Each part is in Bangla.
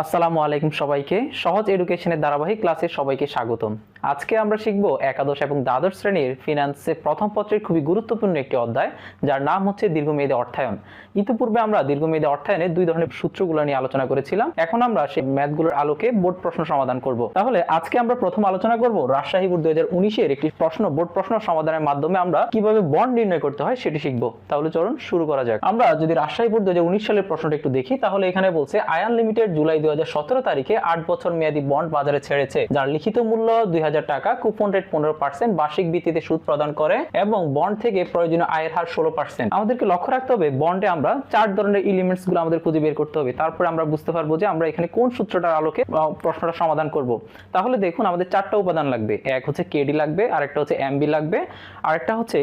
আসসালামু আলাইকুম সবাইকে সহজ এডুকেশনের ধারাবাহিক ক্লাসে সবাইকে স্বাগতম। আজকে আমরা শিখব একাদশ এবং দ্বাদশ শ্রেণীর ফিনান্সে প্রথম পত্রের খুবই গুরুত্বপূর্ণ একটি অধ্যায় যার নাম হচ্ছে দীর্ঘমেয়াদী অর্থায়ন। ইতিপূর্বে আমরা দীর্ঘমেয়াদী অর্থায়নের দুই ধরনের সূত্রগুলো নিয়ে আলোচনা করেছিলাম। এখন আমরা সেই ম্যাথগুলোর আলোকে বোর্ড প্রশ্ন সমাধান করব। তাহলে আজকে আমরা প্রথম আলোচনা করব রাজশাহী বোর্ড 2019 এর একটি বোর্ড প্রশ্ন সমাধানের মাধ্যমে আমরা কিভাবে বন্ড নির্ণয় করতে হয় সেটি শিখব। তাহলে চলুন শুরু করা যাক। আমরা যদি রাজশাহী বোর্ড 2019 সালের প্রশ্নটা একটু দেখি, তাহলে এখানে বলছে আয়ান লিমিটেড জুলাই 2017 তারিখে 8 বছর মেয়াদী বন্ড বাজারে ছেড়েছে, যার লিখিত মূল্য 2000 টাকা, কুপন রেট 15%, বার্ষিক ভিত্তিতে সুদ প্রদান করে এবং বন্ড থেকে প্রয়োজনীয় আয়ের হার 16%। আমাদেরকে লক্ষ্য রাখতে হবে বন্ডে আমরা 4 ধরনের এলিমেন্টস গুলো আমাদের খুঁজে বের করতে হবে। তারপরে আমরা বুঝতে পারবো যে আমরা এখানে কোন সূত্রটার আলোকে প্রশ্নটা সমাধান করব। তাহলে দেখুন আমাদের 4টা উপাদান লাগবে। এক হচ্ছে কেডি লাগবে, আরেকটা হচ্ছে এমবি লাগবে, আরেকটা হচ্ছে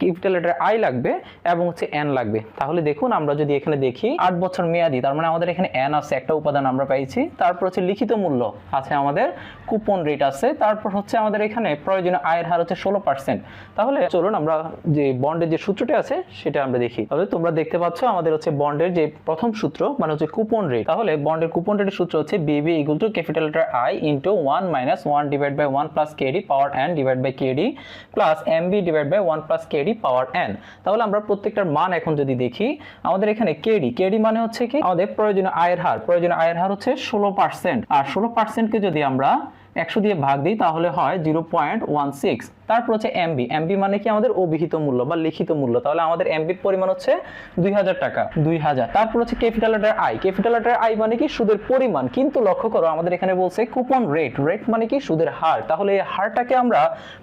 ক্যাপিটাল লেটার আই লাগবে এবং হচ্ছে এন লাগবে। তাহলে দেখুন আমরা যদি এখানে দেখি 8 বছর মেয়াদি, তার মানে আমাদের এখানে এন আছে, একটা উপাদান আমরা পাইছি। তারপর হচ্ছে লিখিত মূল্য আছে, আমাদের কুপন রেট আছে, তারপর হচ্ছে আমাদের এখানে প্রয়োজনীয় আয়ের হার হচ্ছে 16%। তাহলে চলুন আমরা যে বন্ডের যে সূত্রটা আছে সেটা আমরা দেখি। তাহলে তোমরা দেখতে পাচ্ছ আমাদের হচ্ছে বন্ডের যে প্রথম সূত্র মানে হচ্ছে কুপন রেট। তাহলে বন্ডের কুপন রেটের সূত্র হচ্ছে BB equal to capital letter I into 1 - 1 divide by 1 plus KD power N divide by KD plus MB divide by 1 plus KD power n। তাহলে আমরা প্রত্যেকটার মান এখন যদি দেখি, আমাদের এখানে কেডি মানে হচ্ছে কি আমাদের প্রয়োজনীয় আয়ের হার হচ্ছে 16%। আর 16% কে যদি আমরা 100 দিয়ে ভাগ দিই তাহলে হয় 0.16। তারপর হচ্ছে এমবি মানে কি আমাদের অভিহিত মূল্য বা লিখিত মূল্য। তাহলে আমাদের এমবির পরিমাণ হচ্ছে 2000 টাকা, 2000। তারপর হচ্ছে ক্যাপিটাল লেটার আই মানে কি সুদের পরিমাণ। কিন্তু লক্ষ্য করো আমাদের এখানে বলছে কুপন রেট মানে কি সুদের হার। তাহলে এই হারটাকে আমরা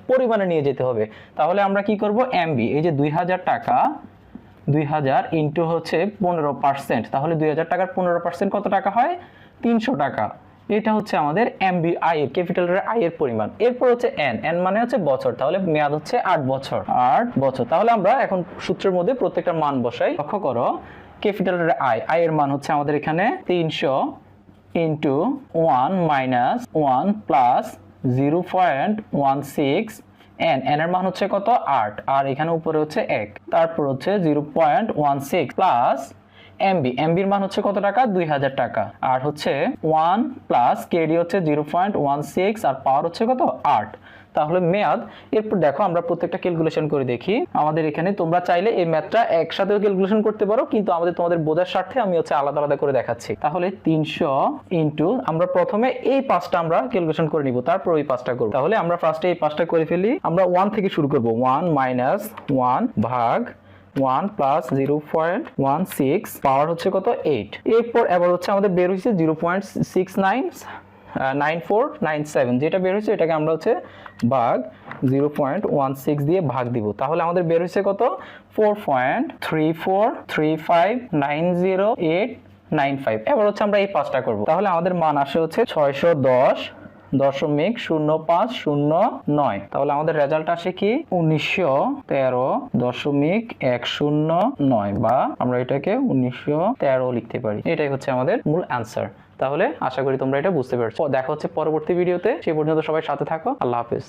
পরিমাণে নিয়ে যেতে হবে। তাহলে আমরা কি করব, এমবি এই যে 2000 টাকা, 2000 ইনটু হচ্ছে 15%। তাহলে 2000 টাকার 15% কত টাকা হয়, 300 টাকা। এটা হচ্ছে আমাদের এমবি আই এর ক্যাপিটাল লেটার আই এর পরিমাণ। এরপর হচ্ছে এন মানে হচ্ছে বছর। তাহলে মেয়াদ হচ্ছে 8 বছর। তাহলে আমরা এখন সূত্রের মধ্যে প্রত্যেকটা মান বসাই। লক্ষ্য করো ক্যাপিটাল লেটার আই এর মান হচ্ছে আমাদের এখানে 300 ইনটু 1 মাইনাস 1 প্লাস 0.16। এন এর মান হচ্ছে কত, 8, আর এখানে উপরে হচ্ছে 1। তারপর হচ্ছে 0.16 প্লাস এমবির মান হচ্ছে কত টাকা, 2000 টাকা। আর হচ্ছে 1 প্লাস কেডি হচ্ছে 0.16 আর পাওয়ার হচ্ছে কত, 8। তাহলে মেয়াদ। এরপর দেখো আমরা প্রত্যেকটা ক্যালকুলেশন করে দেখি। আমাদের এখানে তোমরা চাইলে এই ম্যাথটা একসাথেও ক্যালকুলেশন করতে পারো, কিন্তু তোমাদের বোঝার স্বার্থে আমি হচ্ছে আলাদা আলাদা করে দেখাচ্ছি। তাহলে 300 ইনটু আমরা প্রথমে এই পাঁচটা আমরা ক্যালকুলেশন করে নিব, তারপর ওই পাঁচটা করব। তাহলে আমরা ফার্স্টে এই পাঁচটা করে ফেলি। আমরা 1 থেকে শুরু করব। 1 মাইনাস 1 ভাগ 1 প্লাস 0.16 পাওয়ার হচ্ছে কত, 8। এরপর এবার হচ্ছে আমাদের বের হয়েছে 0.699497, যেটা বের হয়েছে এটাকে আমরা হচ্ছে ভাগ 0.16 দিয়ে ভাগ দিব। তাহলে আমাদের বের হয়েছে কত, 4.343590.895। এবার হচ্ছে আমরা এই পাঁচটা করব। তাহলে আমাদের মান আসে হচ্ছে 610.0509। তাহলে আমাদের রেজাল্ট আসে কি 1913.109, বা আমরা এটাকে 1913 লিখতে পারি। এটাই হচ্ছে আমাদের মূল অ্যান্সার। তাহলে আশা করি তোমরা এটা বুঝতে পেরেছো। দেখা হচ্ছে পরবর্তী ভিডিওতে। সেই পর্যন্ত সবাই সাথে থাকো। আল্লাহ হাফেজ।